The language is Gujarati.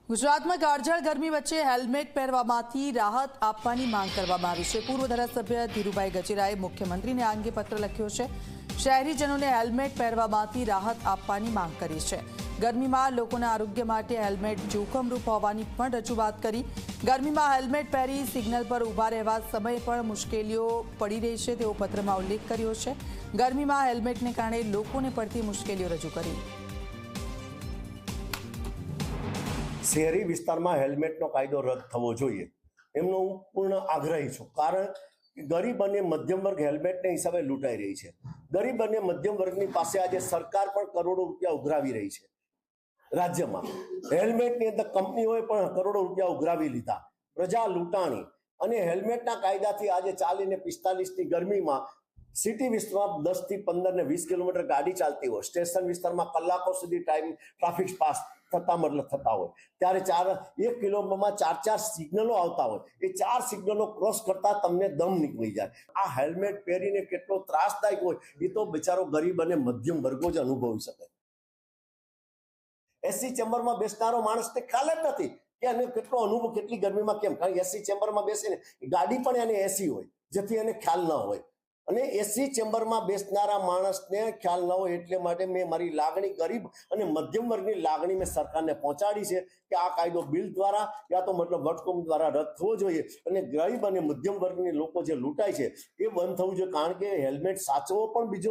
ગુજરાતમાં કાળઝાળ ગરમી વચ્ચે હેલ્મેટ પહેરવામાંથી રાહત આપવાની માંગ કરવામાં આવી છે। પૂર્વ ધારાસભ્ય ધીરુભાઈ ગજેરાએ મુખ્યમંત્રીને આ અંગે પત્ર લખ્યો છે। શહેરીજનોને હેલ્મેટ પહેરવામાંથી રાહત આપવાની માંગ કરી છે। ગરમીમાં લોકોના આરોગ્ય માટે હેલ્મેટ જોખમરૂપ હોવાની પણ રજૂઆત કરી। ગરમીમાં હેલ્મેટ પહેરી સિગ્નલ પર ઊભા રહેવા સમયે પણ મુશ્કેલીઓ પડી રહી છે તેવો પત્રમાં ઉલ્લેખ કર્યો છે। ગરમીમાં હેલ્મેટને કારણે લોકોને પડતી મુશ્કેલીઓ રજૂ કરી। શહેરી વિસ્તારમાં હેલ્મેટનો કાયદો રદ થવો જોઈએ એમનો હું પૂર્ણ આગ્રહી છું। કારણ ગરીબ અને મધ્યમ વર્ગ હેલ્મેટને હિસાબે લૂંટાઈ રહી છે। ગરીબ અને મધ્યમ વર્ગની પાસે આજે સરકાર પણ કરોડો રૂપિયા ઉઘરાવી રહી છે। રાજ્યમાં હેલ્મેટની અંદર કંપનીઓએ પણ કરોડો રૂપિયા ઉઘરાવી લીધા। પ્રજા લૂંટાણી અને હેલ્મેટના કાયદાથી આજે 40 ને 45ની ગરમીમાં સિટી વિસ્તારમાં 10 થી 15 ને 20 કિલોમીટર ગાડી ચાલતી હોય, સ્ટેશન વિસ્તારમાં કલાકો સુધી ટ્રાફિક પાસ થતા હોય, ત્યારે 1 કિલોમીટરમાં 4 સિગ્નલો આવતા હોય, એ 4 સિગ્નલો ક્રોસ કરતા તમને દમ નીકળી જાય। આ હેલ્મેટ પહેરીને કેટલો ત્રાસદાયક હોય એ તો બિચારો ગરીબ અને મધ્યમ વર્ગો જ અનુભવી શકે। એસી ચેમ્બરમાં બેસનારો માણસને ખ્યાલ જ નથી કે એને કેટલો અનુભવ, કેટલી ગરમીમાં કેમ, કારણ કે એસી ચેમ્બરમાં બેસીને ગાડી પણ એને એસી હોય જેથી એને ખ્યાલ ન હોય, અને એસી ચેમ્બરમાં બેસનારા માણસને ખ્યાલ ન હોય એટલે માટે મેં મારી લાગણી ગરીબ અને મધ્યમ વર્ગની લાગણી મેં સરકારને પહોંચાડી છે કે આ કાયદો બિલ દ્વારા યા તો મતલબ વટહુકમ દ્વારા રદ થવો જોઈએ અને ગરીબ અને મધ્યમ વર્ગની લોકો જે લૂંટાય છે એ બંધ થવું જોઈએ। કારણ કે હેલ્મેટ સાચવો પણ બીજો